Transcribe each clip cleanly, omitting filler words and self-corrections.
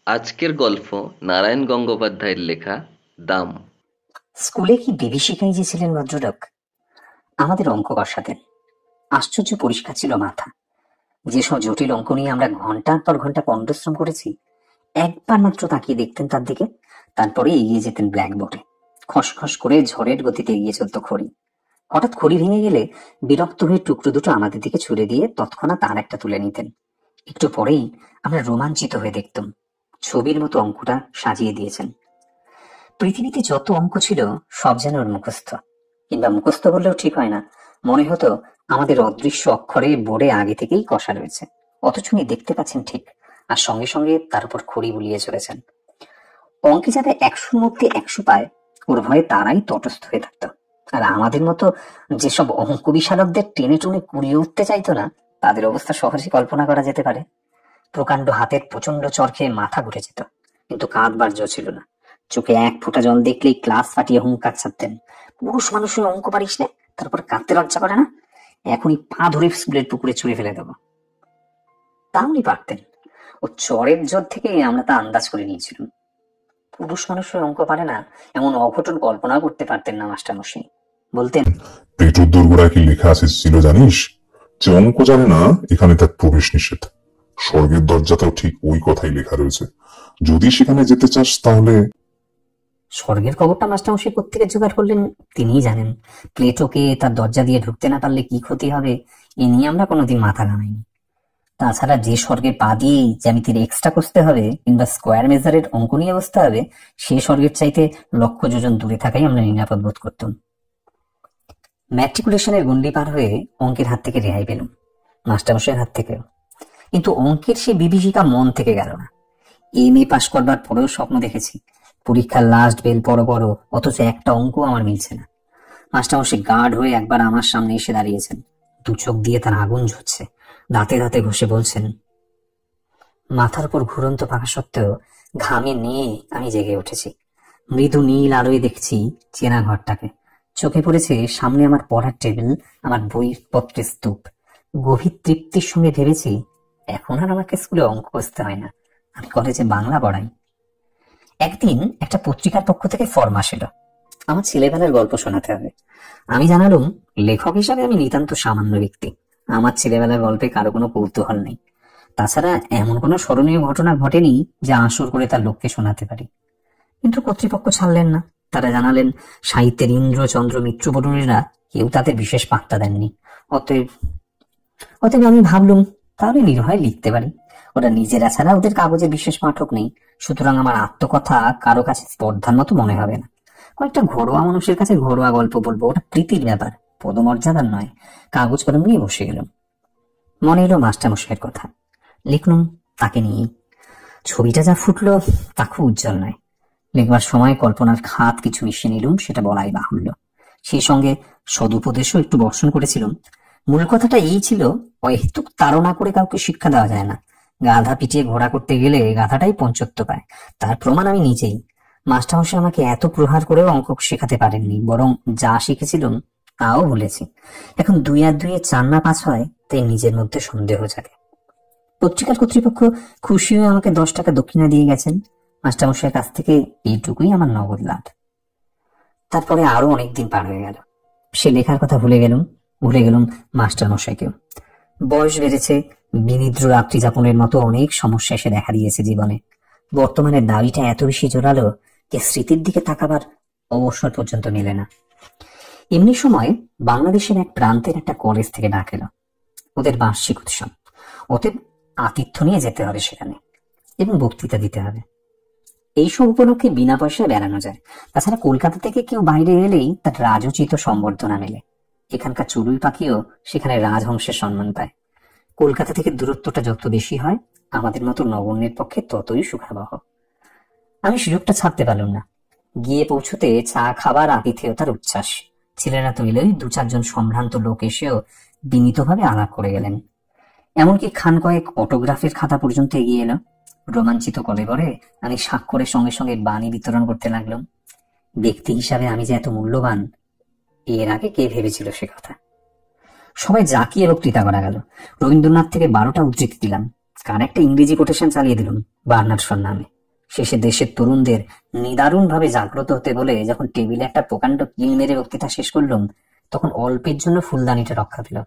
আজকের গল্প নারায়ণ গঙ্গোপাধ্যায়ের লেখা দাম। স্কুলে কি বিভীষিকাই যে ছিলেন ভদ্রলোক। আমাদের অঙ্ক কষাতেন, আশ্চর্য পরিষ্কার ছিল মাথা। যেসব জটিল অঙ্ক নিয়ে আমরা ঘন্টার পর ঘন্টা পরিশ্রম করেছি, একবার মাত্র তাকিয়ে দেখতেন তার দিকে, তারপরে এগিয়ে যেতেন ব্ল্যাকবোর্ডে। খসখস করে ঝড়ের গতিতে এগিয়ে চলত খড়ি। হঠাৎ খড়ি ভেঙে গেলে বিরক্ত হয়ে টুকরো দুটো আমাদের দিকে ছুড়ে দিয়ে তৎক্ষণাৎ আর একটা তুলে নিতেন। একটু পরেই আমরা রোমাঞ্চিত হয়ে দেখতাম ছবির মতো অঙ্কটা সাজিয়ে দিয়েছেন। পৃথিবীতে যত অঙ্ক ছিল সব যেন ওর মুখস্থ, কিংবা মুখস্থ বললেও ঠিক হয় না, মনে হতো আমাদের অদৃশ্য অক্ষরে বোর্ডে আগে থেকেই কষা রয়েছে, অথচ উনি দেখতে পাচ্ছেন ঠিক, আর সঙ্গে সঙ্গে তার উপর খড়ি বুলিয়ে চলেছেন। অঙ্কে যাতে 100-র মধ্যে 100 পায়, ওর ভয়ে তারাই তটস্থ হয়ে থাকতো। আর আমাদের মতো যেসব অঙ্ক বিশারদদের টেনে টুনে কুড়িয়ে উঠতে চাইতো না, তাদের অবস্থা সহজে কল্পনা করা যেতে পারে। প্রকাণ্ড হাতের প্রচন্ড চর খেয়ে মাথা ঘুরে যেত, কিন্তু কাঁদবার জো ছিল না। চোখে এক ফোঁটা জল দেখলেই ক্লাস ফাটিয়ে হুঙ্কার ছাড়তেন। পুরুষ মানুষের অঙ্ক পারিস না, তারপর কাঁদতে লজ্জা করে না? এখনই পা ধরে স্কুলের পুকুরে ছুঁড়ে ফেলে দেবো। তা উনি পারতেন। ও চরের জোর থেকে আমরা তা আন্দাজ করে নিয়েছিলাম। পুরুষ মানুষের অঙ্ক পারে না এমন অঘটন কল্পনা করতে পারতেন না মাস্টারমশাই। বলতেন, পেটুর দোরগোড়ায় কি লেখা আছে ছিল জানিস? যে অঙ্ক জানে না এখানে তার প্রবেশ নিষেধ। স্বর্গের দরজাতেও ঠিক ওই কথাই লেখা রয়েছে। যদি সেখানে যেতে চাস তাহলে। স্বর্গের খবরটা মাস্টারমশাই কোত্থেকে জোগাড় করলেন তিনিই জানেন। প্লেটোকে তার দরজা দিয়ে ঢুকতে না পারলে কি ক্ষতি হবে, এ নিয়ে আমরা কোনোদিন মাথা ঘামাইনি। তাছাড়া যে স্বর্গের পা দিয়েই জ্যামিতির এক্সট্রা কষতে হবে কিংবা স্কোয়ার মেজারের অঙ্ক নিয়ে বসতে হবে, সে স্বর্গের চাইতে লক্ষ যোজন দূরে থাকাই আমরা নিরাপদ বোধ করতাম। ম্যাট্রিকুলেশনের গন্ডি পার হয়ে অঙ্কের হাত থেকে রেহাই পেলাম, মাস্টারমশাইয়ের হাত থেকেও। কিন্তু অঙ্কের সে বিভীষিকা মন থেকে গেল না। এমএ পাশ করবার পরেও স্বপ্ন দেখেছি পরীক্ষার লাস্ট বেল বড় বড়, অথচ একটা অঙ্ক আমার মিলছে না। মাস্টারমশাই গার্ড হয়ে একবার আমার সামনে এসে দাঁড়িয়েছেন, দু চোখ দিয়ে তার আগুন ঝরছে, দাঁতে দাঁতে ঘষে বলছেন। মাথার উপর ঘুরন্ত পাখা সত্ত্বেও ঘামে নিয়ে আমি জেগে উঠেছি। মৃদু নীল আলোয় দেখছি চেনা ঘরটাকে। চোখে পড়েছে সামনে আমার পড়ার টেবিল, আমার বইপত্রের স্তূপ। গভীর তৃপ্তির সঙ্গে ভেবেছি এখন আর আমাকে স্কুলে অঙ্ক কষতে হয় না, আমি কলেজে বাংলা পড়াই। একদিন একটা পত্রিকার পক্ষ থেকে ফরমাশ এলো, আমার ছেলেবেলার গল্প শোনাতে হবে। আমি জানালুম লেখক হিসাবে আমি নিতান্ত সামান্য ব্যক্তি, আমার ছেলেবেলার গল্পে কারো কোনো কৌতূহল নেই। তাছাড়া এমন কোনো স্মরণীয় ঘটনা ঘটেনি যা আসর করে তার লোককে শোনাতে পারি। কিন্তু কর্তৃপক্ষ ছাড়লেন না। তারা জানালেন সাহিত্যের ইন্দ্র চন্দ্র মিত্র বরুণেরা কেউ তাদের বিশেষ পাত্তা দেননি। অতএব আমি ভাবলুম তাহলে নির্ভয়ে লিখতে পারি। ওরা নিজেরা ছাড়া ওদের কাগজে বিশেষ পাঠক নেই, সুতরাং আমার আত্মকথা কারো কাছে স্পর্ধার মতো মনে হবে না। কয়েকটা ঘরোয়া মানুষের কাছে ঘরোয়া গল্প বলবো, ওটা প্রীতির ব্যাপার, পদমর্যাদার নয়। কাগজ কলম নিয়ে বসে গেলাম। মনে এলো মাস্টারমশাইয়ের কথা, লিখলুম তাকে নিয়েই। ছবিটা যা ফুটলো তা খুব উজ্জ্বল নয়। লিখবার সময় কল্পনার খাত কিছু মিশিয়ে নিলুম, সেটা বলাই বাহুল্য। সেই সঙ্গে সদুপদেশও একটু বর্ষণ করেছিলাম। মূল কথাটা এই ছিল, অহেতুক তাড়না করে কাউকে শিক্ষা দেওয়া যায় না। গাধা পিটিয়ে ঘোড়া করতে গেলে গাধাটাই পঞ্চত্ব পায়, তার প্রমাণ আমি নিজেই। মাস্টারমশাই আমাকে এত প্রহার করেও অঙ্ক শেখাতে পারেননি, বরং যা শিখেছিলাম তাও ভুলেছি। এখন 2 আর 2 4 না 5 হয়, তাই নিজের মধ্যে সন্দেহ জাগে। পত্রিকার কর্তৃপক্ষ খুশি হয়ে আমাকে 10 টাকা দক্ষিণা দিয়ে গেছেন। মাস্টারমশাইয়ের কাছ থেকে এইটুকুই আমার নগদ লাভ। তারপরে আরো অনেকদিন পার হয়ে গেল, সে লেখার কথা ভুলে গেলাম মাস্টারমশাইকেও। বয়স বেড়েছে, বিনিদ্র রাত্রি যাপনের মতো অনেক সমস্যা এসে দেখা দিয়েছে জীবনে। বর্তমানে দাড়িটা এত বেশি জোরালো যে স্মৃতির দিকে তাকাবার অবসর পর্যন্ত মেলে না। এমনি সময় বাংলাদেশের এক প্রান্তের একটা কলেজ থেকে ডাক এলো, ওদের বার্ষিক উৎসব। ওতে আতিথ্য নিয়ে যেতে হবে সেখানে এবং বক্তৃতা দিতে হবে। এইসব উপলক্ষে বিনা পয়সায় বেড়ানো যায়। তাছাড়া কলকাতা থেকে কেউ বাইরে এলেই তার রাজোচিত সম্বর্ধনা মেলে। এখানকার চড়ুই পাখিও সেখানে রাজহংসের সম্মান পায়। কলকাতা থেকে দূরত্বটা যত বেশি হয়, আমাদের মতো নগণ্যের পক্ষে ততই সুখাবহ। আমি সুযোগটা ছাড়তে পারলাম না। গিয়ে পৌঁছতে চা খাবার আতিথেয়তার উচ্ছ্বাস। ছেলেরা তো এলেই 2-4 জন সম্ভ্রান্ত লোক এসেও বিনীতভাবে আলাপ করে গেলেন। এমনকি খান কয়েক অটোগ্রাফের খাতা পর্যন্ত এগিয়ে এলো। রোমাঞ্চিত কলেবরে আমি স্বাক্ষরের সঙ্গে সঙ্গে বাণী বিতরণ করতে লাগলাম। ব্যক্তি হিসাবে আমি যে এত মূল্যবান, এর আগে কে ভেবেছিল সে কথা। সবাই জাকিয়ে বক্তৃতা করা গেল। রবীন্দ্রনাথ থেকে 12টা উদ্ধৃতি দিলাম, কার একটা ইংরেজি কোটেশন চালিয়ে দিলাম বার্নার্ড শর নামে। শেষে দেশের তরুণদের নিদারুণ ভাবে জাগ্রত হতে বলে যখন টেবিলে একটা প্রকাণ্ড কিল মেরে বক্তৃতা শেষ করলাম, তখন অল্পের জন্য ফুলদানিটা রক্ষা পেল,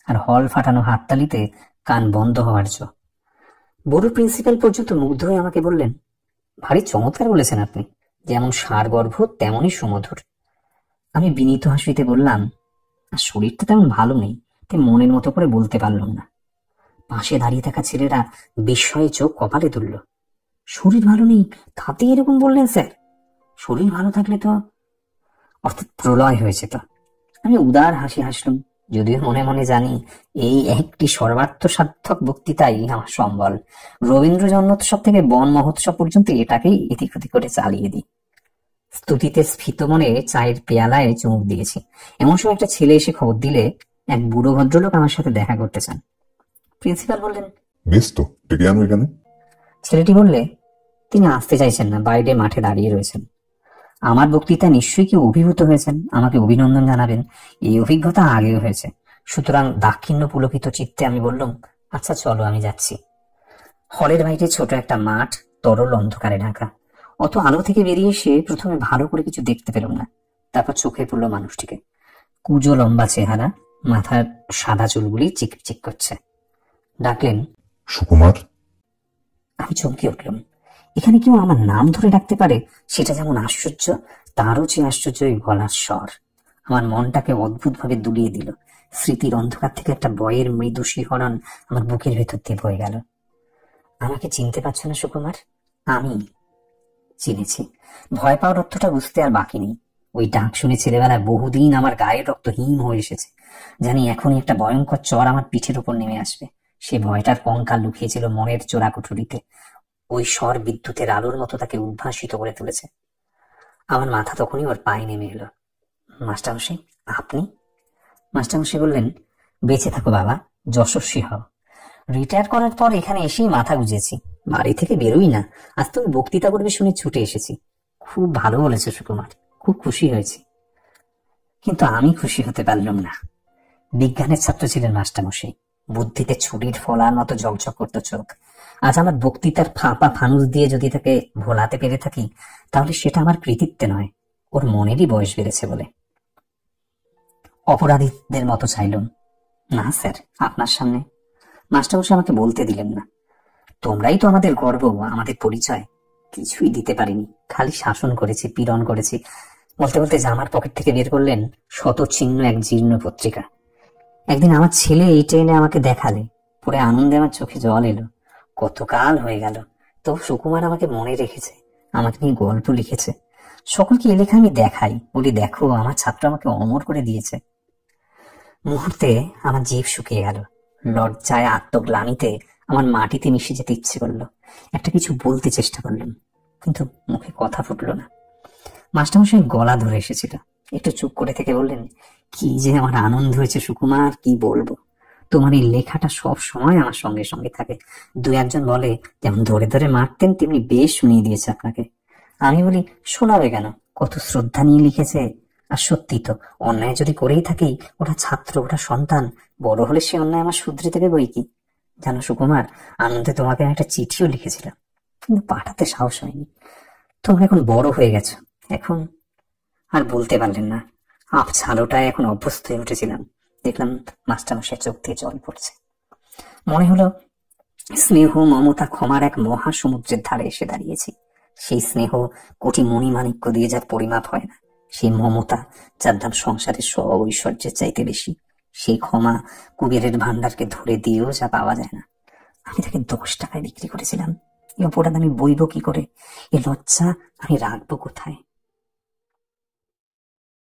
আর হল ফাটানো হাততালিতে কান বন্ধ হওয়ার জো। বড় প্রিন্সিপাল পর্যন্ত মুগ্ধ হয়ে আমাকে বললেন, ভারী চমৎকার বলেছেন আপনি, যেমন সারগর্ভ তেমনই সুমধুর। আমি বিনীত হাসিতে বললাম, আর শরীরটা তেমন ভালো নেই, তাই মনের মতো করে বলতে পারলাম না। পাশে দাঁড়িয়ে থাকা ছেলেরা বিস্ময়ে চোখ কপালে তুলল। শরীর ভালো নেই তাতে এরকম বললেন স্যার? শরীর ভালো থাকলে তো অর্থাৎ প্রলয় হয়েছে তো। আমি উদার হাসি হাসলুম, যদিও মনে মনে জানি এই একটি সর্বার্থ সার্থক বক্তৃতাই আমার সম্বল। রবীন্দ্র জন্মোৎসব থেকে বন মহোৎসব পর্যন্ত এটাকেই এদিক ওদিক করে চালিয়ে দিই। স্তুতিতে স্ফীত মনে চায়ের পেয়ালায় চুমুক দিয়েছি, এমন সময় একটা ছেলে এসে খবর দিলে এক বুড়ো ভদ্রলোক আমার সাথে দেখা করতে চান। প্রিন্সিপাল বললেন, বেশ তো, ডেকে আনো এখানে। ছেলেটি বললে, তিনি আসতে চাইছেন না, বাইরে মাঠে দাঁড়িয়ে রয়েছেন। আমার বক্তৃতা নিশ্চয়ই কেউ অভিভূত হয়েছেন, আমাকে অভিনন্দন জানাবেন, এই অভিজ্ঞতা আগেও হয়েছে। সুতরাং দাক্ষিণ্য পুলকিত চিত্তে আমি বললাম, আচ্ছা চলো, আমি যাচ্ছি। হলের বাইরে ছোট একটা মাঠ, তরল অন্ধকারে ঢাকা। অত আলো থেকে বেরিয়ে এসে প্রথমে ভালো করে কিছু দেখতে পেলাম না, তারপর চোখে পড়লো মানুষটিকে। কুজো লম্বা চেহারা, মাথার সাদা চুলগুলি চিকচিক করছে। ডাকলেন, সুকুমার। আমি চমকে উঠলাম। এখানে কেউ আমার নাম ধরে ডাকতে পারে, সেটা যেমন আশ্চর্য, তারও চেয়ে আশ্চর্য এই গলার স্বর। আমার মনটাকে অদ্ভুতভাবে দুলিয়ে দিল। স্মৃতির অন্ধকার থেকে একটা বয়ের মৃদু শিহরণ আমার বুকের ভেতর দিয়ে বয়ে গেল। আমাকে চিনতে পারছো না সুকুমার? আমি চিনেছি। ভয় পাওয়ার অর্থটা বুঝতে আর বাকি নেই। ওই ডাক শুনে ছেলেবেলায় বহুদিন আমার গায়ের রক্ত হিম হয়ে এসেছে। জানি এখনই একটা ভয়ঙ্কর চর আমার পিঠের উপর নেমে আসবে। সে ভয়টার কঙ্কাল লুকিয়েছিল মনের চোরা কুঠুরিতে। ওই স্বর বিদ্যুতের আলোর মতো তাকে উদ্ভাসিত করে তুলেছে। আমার মাথা তখনই ওর পায়ে নেমে এলো। মাস্টারমশাই, আপনি? মাস্টারমশাই বললেন, বেঁচে থাকো বাবা, যশস্বী হও। রিটায়ার করার পর এখানে এসেই মাথা গুজেছি, বাড়ি থেকে বেরোই না। আজ তুমি বক্তৃতা করবে শুনে ছুটে এসেছি। খুব ভালো বলেছো সুকুমার, খুব খুশি হয়েছি। কিন্তু আমি খুশি হতে পারলাম না। বিজ্ঞানের ছাত্র ছিলেন মাস্টারমশাই, বুদ্ধিতে ছুরির ফলার মতো ঝকঝক করতো চোখ। আজ আমার বক্তৃতার ফাঁপা ফানুস দিয়ে যদি তাকে ভোলাতে পেরে থাকি, তাহলে সেটা আমার কৃতিত্বে নয়, ওর মনেরই বয়স বেড়েছে বলে। অপরাধীদের মতো চাইলুম, না স্যার, আপনার সামনে। মাস্টারমশাই আমাকে বলতে দিলেন না। তোমরাই তো আমাদের গর্ব, আমাদের পরিচয়। কিছুই দিতে পারিনি, খালি শাসন করেছি, পীড়ন করেছি। বলতে বলতে জামার পকেট থেকে বের করলেন শতচিহ্ন এক জীর্ণ পত্রিকা। একদিন আমার ছেলে এই ট্রেনে আমাকে দেখালে, পরে আনন্দে আমার চোখে জল এলো। কতকাল হয়ে গেল, তো সুকুমার আমাকে মনে রেখেছে, আমাকে নিয়ে গল্প লিখেছে। সকলকে এই লেখা আমি দেখাই, বলি দেখো আমার ছাত্র আমাকে অমর করে দিয়েছে। মুহূর্তে আমার জিভ শুকিয়ে গেল। লজ্জায় আত্মগ্লানিতে আমার মাটিতে মিশে যেতে ইচ্ছে করলো। একটা কিছু বলতে চেষ্টা করলাম, কিন্তু মুখে কথা ফুটলো না। মাস্টারমশাই গলা ধরে এসেছিল। একটু চুপ করে থেকে বললেন, কি যে আমার আনন্দ হয়েছে সুকুমার, কি বলবো। তোমার এই লেখাটা সব সময় আমার সঙ্গে সঙ্গে থাকে। দু একজন বলে, যেমন ধরে ধরে মারতেন তেমনি বেশ শুনিয়ে দিয়েছে আপনাকে। আমি বলি, শোনাবে কেন, কত শ্রদ্ধা নিয়ে লিখেছে। আর সত্যি তো, অন্যায় যদি করেই থাকি, ওটা ছাত্র, ওটা সন্তান, বড় হলে সে অন্যায় আমার শুধরে দেবে বই কি। জানো সুকুমার, আনন্দে তোমাকে একটা চিঠিও লিখেছিলাম, কিন্তু পাঠাতে সাহস হয়নি। তোমরা এখন বড় হয়ে গেছো, এখন আর বলতে পারলেন না। ছালোটায় এখন অভ্যস্ত হয়ে উঠেছিলাম। দেখলাম মাস্টারমশাই চোখ দিয়ে জল পড়ছে। মনে হলো স্নেহ, মমতা, ক্ষমার এক মহা সমুদ্রের ধারে এসে দাঁড়িয়েছি। সেই স্নেহ কোটি মণিমাণিক্য দিয়ে যার পরিমাপ হয় না, সেই মমতা যার দাম সংসারের সব ঐশ্বর্যের চাইতে বেশি, সেই ক্ষমা কুবেরের ভান্ডারকে ধরে দিয়েও যা পাওয়া যায় না। আমি তাকে 10 টাকায় বিক্রি করেছিলাম। এই অপরাধ আমি বইব কি করে? এই লজ্জা আমি রাখবো কোথায়?